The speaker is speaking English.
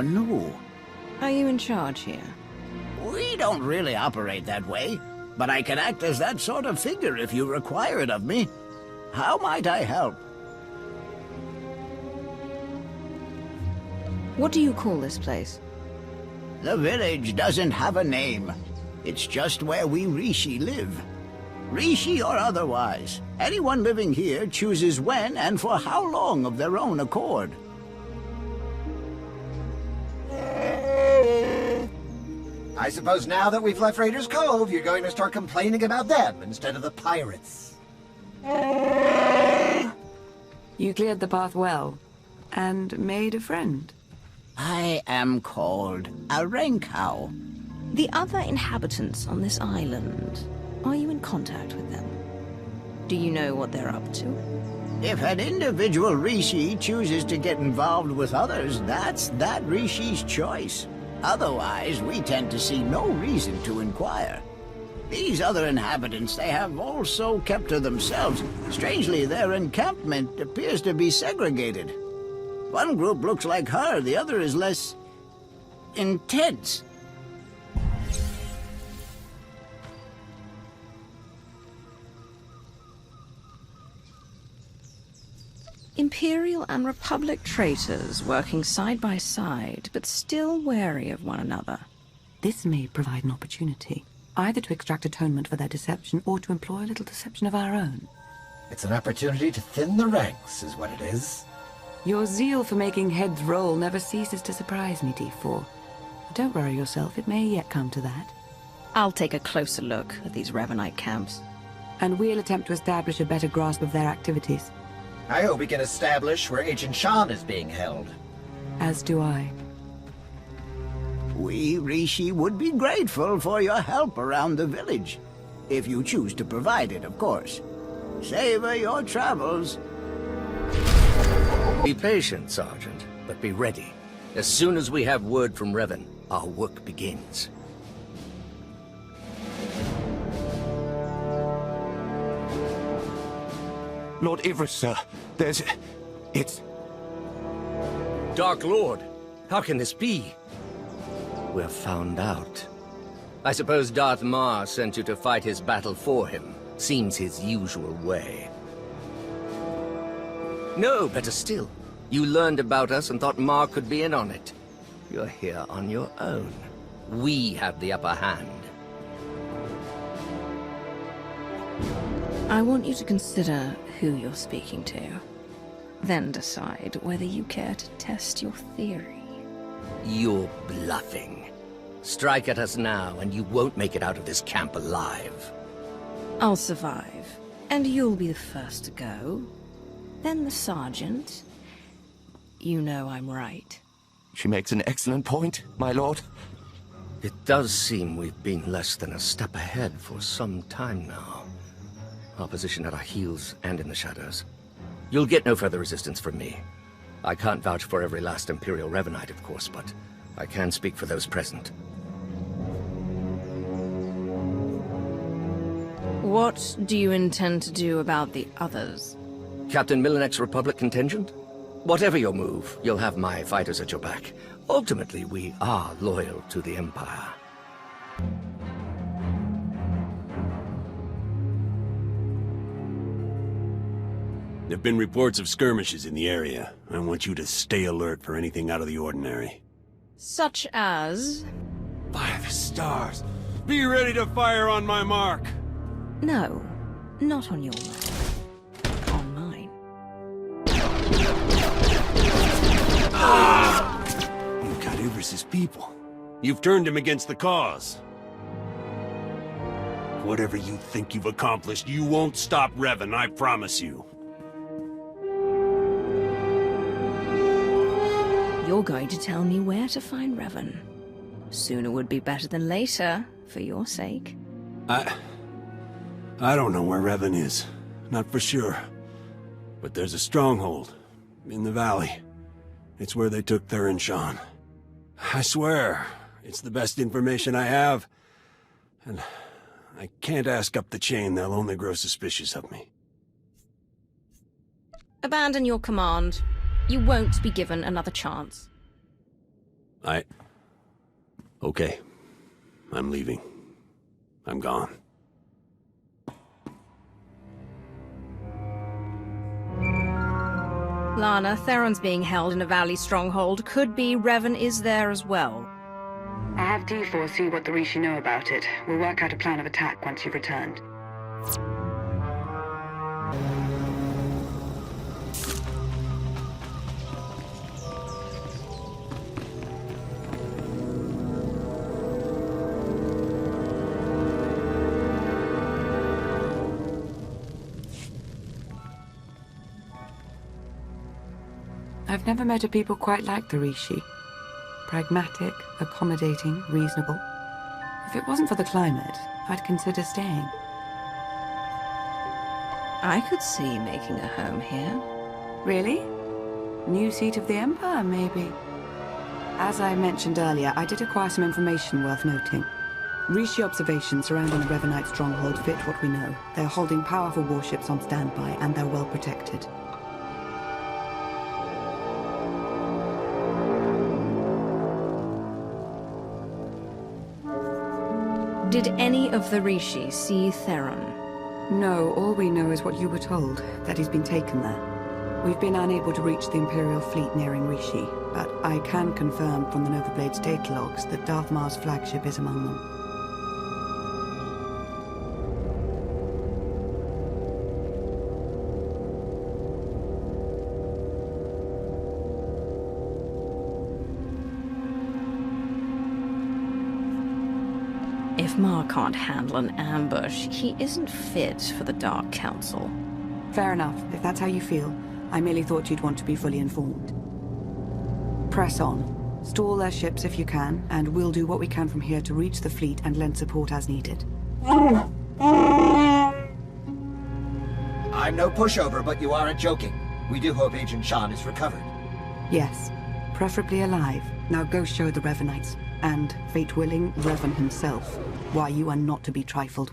you're new. Are you in charge here? We don't really operate that way, but I can act as that sort of figure if you require it of me. How might I help? What do you call this place? The village doesn't have a name. It's just where we Rishi live. Rishi or otherwise, anyone living here chooses when and for how long of their own accord. I suppose now that we've left Raiders Cove, you're going to start complaining about them instead of the pirates. You cleared the path well, and made a friend. I am called a Renkau. The other inhabitants on this island, are you in contact with them? Do you know what they're up to? If an individual Rishi chooses to get involved with others, that's that Rishi's choice. Otherwise, we tend to see no reason to inquire. These other inhabitants, they have also kept to themselves. Strangely, their encampment appears to be segregated. One group looks like her, the other is less intense. Imperial and Republic traitors working side by side, but still wary of one another. This may provide an opportunity, either to extract atonement for their deception or to employ a little deception of our own. It's an opportunity to thin the ranks, is what it is. Your zeal for making heads roll never ceases to surprise me, D4. Don't worry yourself, it may yet come to that. I'll take a closer look at these Revanite camps. And we'll attempt to establish a better grasp of their activities. I hope we can establish where Agent Shan is being held. As do I. We, Rishi, would be grateful for your help around the village. If you choose to provide it, of course. Savor your travels. Be patient, Sergeant, but be ready. As soon as we have word from Revan, our work begins. Lord Ivris, sir. It's... Dark Lord, how can this be? We're found out. I suppose Darth Mar sent you to fight his battle for him. Seems his usual way. No, better still. You learned about us and thought Mar could be in on it. You're here on your own. We have the upper hand. I want you to consider who you're speaking to. Then decide whether you care to test your theory. You're bluffing. Strike at us now, and you won't make it out of this camp alive. I'll survive, and you'll be the first to go. Then the sergeant. You know I'm right. She makes an excellent point, my lord. It does seem we've been less than a step ahead for some time now. Our position at our heels and in the shadows. You'll get no further resistance from me. I can't vouch for every last Imperial Revanite, of course, but I can speak for those present. What do you intend to do about the others? Captain Millenek's Republic contingent? Whatever your move, you'll have my fighters at your back. Ultimately, we are loyal to the Empire. There've been reports of skirmishes in the area. I want you to stay alert for anything out of the ordinary. Such as? By the stars! Be ready to fire on my mark! No, not on your mark. On mine. You've got Ivris's people. You've turned him against the cause. Whatever you think you've accomplished, you won't stop Revan, I promise you. You're going to tell me where to find Revan. Sooner would be better than later, for your sake. I don't know where Revan is. Not for sure. But there's a stronghold. In the valley. It's where they took Theron Shan. I swear, it's the best information I have. And I can't ask up the chain, they'll only grow suspicious of me. Abandon your command. You won't be given another chance. Okay. I'm leaving. I'm gone. Lana, Theron's being held in a valley stronghold. Could be Revan is there as well. I have D4 see what the Rishi know about it. We'll work out a plan of attack once you've returned. I've never met a people quite like the Rishi. Pragmatic, accommodating, reasonable. If it wasn't for the climate, I'd consider staying. I could see making a home here. Really? New seat of the Empire, maybe? As I mentioned earlier, I did acquire some information worth noting. Rishi observations surrounding the Revanite stronghold fit what we know. They're holding powerful warships on standby, and they're well protected. Did any of the Rishi see Theron? No, all we know is what you were told, that he's been taken there. We've been unable to reach the Imperial fleet nearing Rishi, but I can confirm from the Novablade's data logs that Darth Mar's flagship is among them. If Mar can't handle an ambush, he isn't fit for the Dark Council. Fair enough, if that's how you feel. I merely thought you'd want to be fully informed. Press on. Stall their ships if you can, and we'll do what we can from here to reach the fleet and lend support as needed. I'm no pushover, but you aren't joking. We do hope Agent Shan is recovered. Yes, preferably alive. Now go show the Revanites, and, fate willing, Revan himself, why you are not to be trifled with.